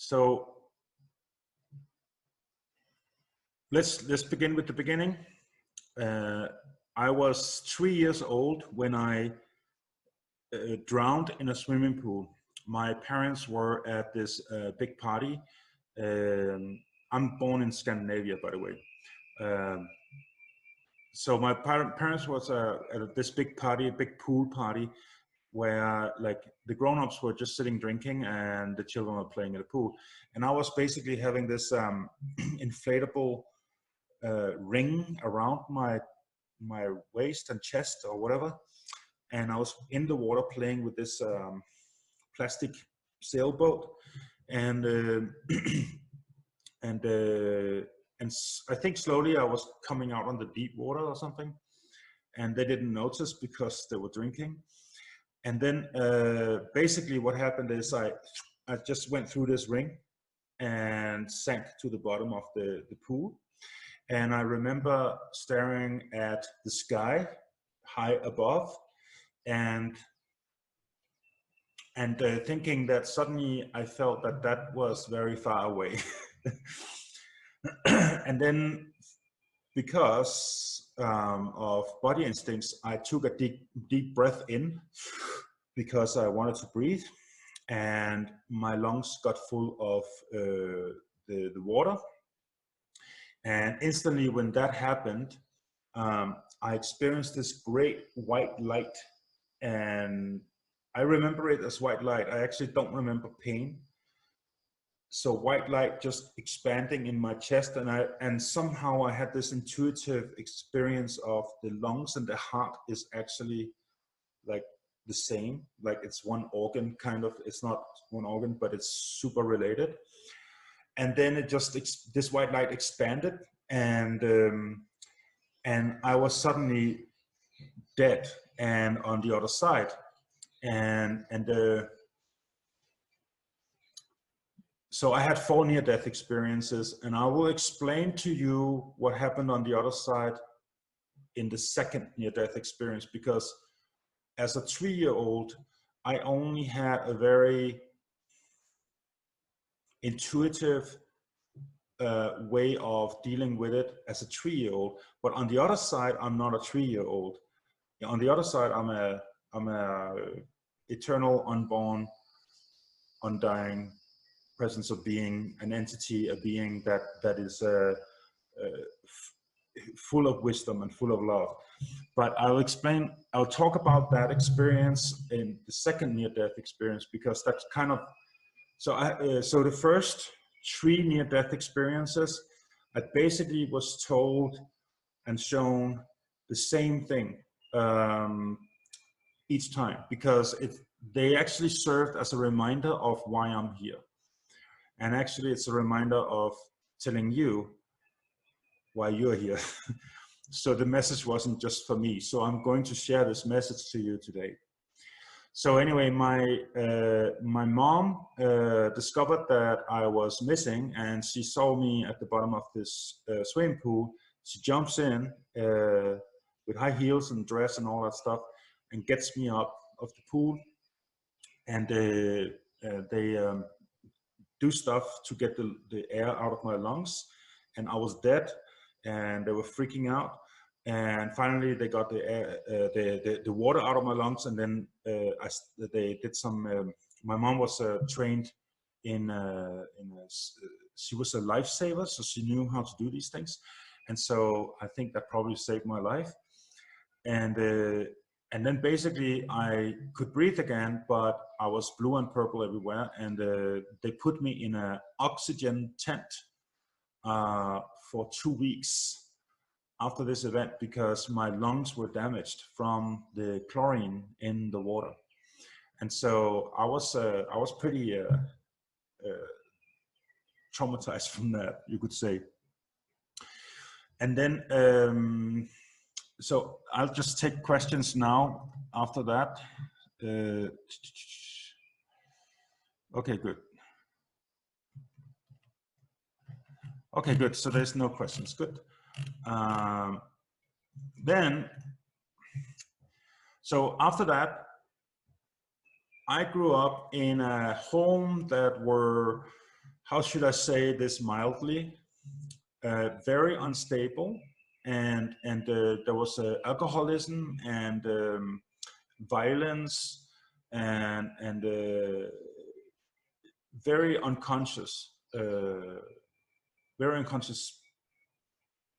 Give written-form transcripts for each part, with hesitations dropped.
So let's begin with the beginning. I was 3 years old when I drowned in a swimming pool. My parents were at this big party. I'm born in Scandinavia, by the way. So my parents was at this big party, a big pool party, where like the grown-ups were just sitting drinking and the children were playing in the pool. And I was basically having this inflatable ring around my waist and chest or whatever. And I was in the water playing with this plastic sailboat. And and I think slowly I was coming out on the deep water or something, and they didn't notice because they were drinking. And then basically what happened is I just went through this ring and sank to the bottom of the pool. And I remember staring at the sky high above and thinking that suddenly I felt that that was very far away. And then because of body instincts, I took a deep breath in because I wanted to breathe, and my lungs got full of the water. And instantly when that happened, I experienced this great white light, and I remember it as white light. I actually don't remember pain. So white light just expanding in my chest, and somehow I had this intuitive experience of the lungs and the heart is actually like the same, like it's one organ kind of. It's not one organ, but it's super related. And then it just this white light expanded, and I was suddenly dead and on the other side, and so I had 4 near-death experiences, and I will explain to you what happened on the other side in the second near-death experience, because as a 3-year-old, I only had a very intuitive way of dealing with it as a 3-year-old. But on the other side, I'm not a 3-year-old. On the other side, I'm a eternal, unborn, undying presence of being, an entity, a being that is full of wisdom and full of love. But I'll talk about that experience in the second near-death experience, because that's kind of, so the first 3 near-death experiences, I basically was told and shown the same thing each time, because they actually served as a reminder of why I'm here. And actually it's a reminder of telling you why you're here. So the message wasn't just for me. So I'm going to share this message to you today. So anyway, my mom discovered that I was missing, and she saw me at the bottom of this swimming pool. She jumps in with high heels and dress and all that stuff, and gets me up of the pool, and they do stuff to get the air out of my lungs, and I was dead, and they were freaking out. And finally they got the air, the water out of my lungs, and then they did some. My mom was trained she was a lifesaver, so she knew how to do these things, and so I think that probably saved my life. And then basically I could breathe again, but I was blue and purple everywhere, and they put me in an oxygen tent for 2 weeks after this event, because my lungs were damaged from the chlorine in the water. And so I was pretty traumatized from that, you could say. And then so I'll just take questions now after that. Okay, good. Okay, good. So there's no questions. Good. Then, so after that, I grew up in a home that were how should I say this mildly, very unstable, and there was alcoholism and violence and very unconscious, very unconscious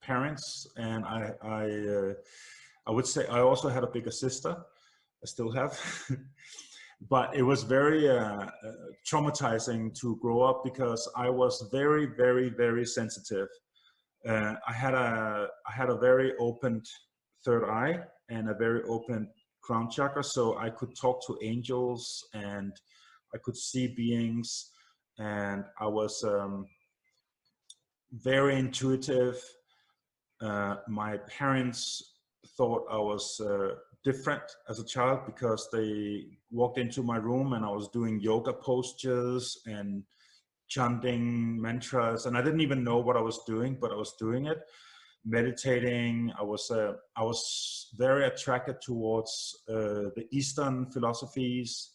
parents. And I would say I also had a bigger sister. I still have. But it was very traumatizing to grow up because I was very, very, very sensitive. I had a very opened third eye and a very open crown chakra, so I could talk to angels and I could see beings, and I was very intuitive. My parents thought I was different as a child because they walked into my room and I was doing yoga postures and chanting mantras, and I didn't even know what I was doing, but I was doing it, meditating. I was very attracted towards the Eastern philosophies,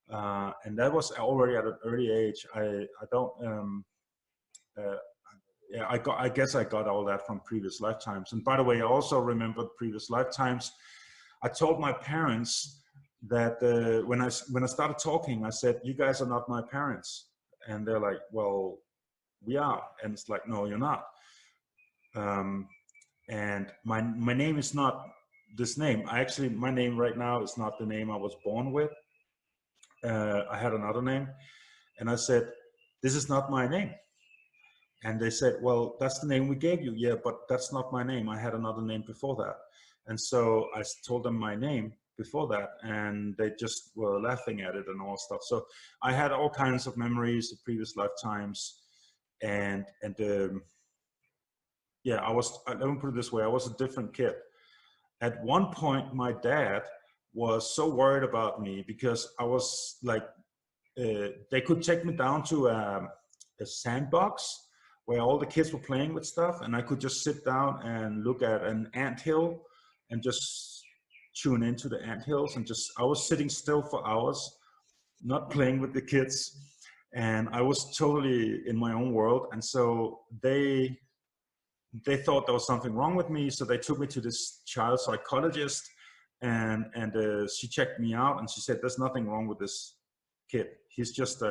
and that was already at an early age. I don't uh, yeah, I guess I got all that from previous lifetimes. And by the way, I also remembered previous lifetimes. I told my parents that when I started talking, I said, "You guys are not my parents," and they're like, "Well, we are." And it's like, "No, you're not." And my name is not this name. My name right now is not the name I was born with. I had another name, and I said, "This is not my name." And they said, "Well, that's the name we gave you." "Yeah, but that's not my name. I had another name before that." And so I told them my name before that, and they just were laughing at it and all stuff. So I had all kinds of memories of previous lifetimes, and yeah, let me put it this way: I was a different kid. At one point, my dad was so worried about me because I was like, they could take me down to a sandbox where all the kids were playing with stuff, and I could just sit down and look at an anthill and just tune into the anthills, and just I was sitting still for hours, not playing with the kids, and I was totally in my own world. And so they thought there was something wrong with me, so they took me to this child psychologist, and she checked me out, and she said, "There's nothing wrong with this kid. He's just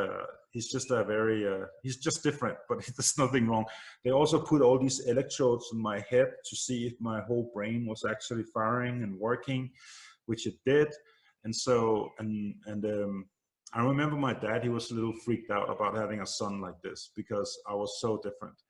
he's just different, but there's nothing wrong." They also put all these electrodes in my head to see if my whole brain was actually firing and working, which it did. And so I remember my dad, he was a little freaked out about having a son like this because I was so different.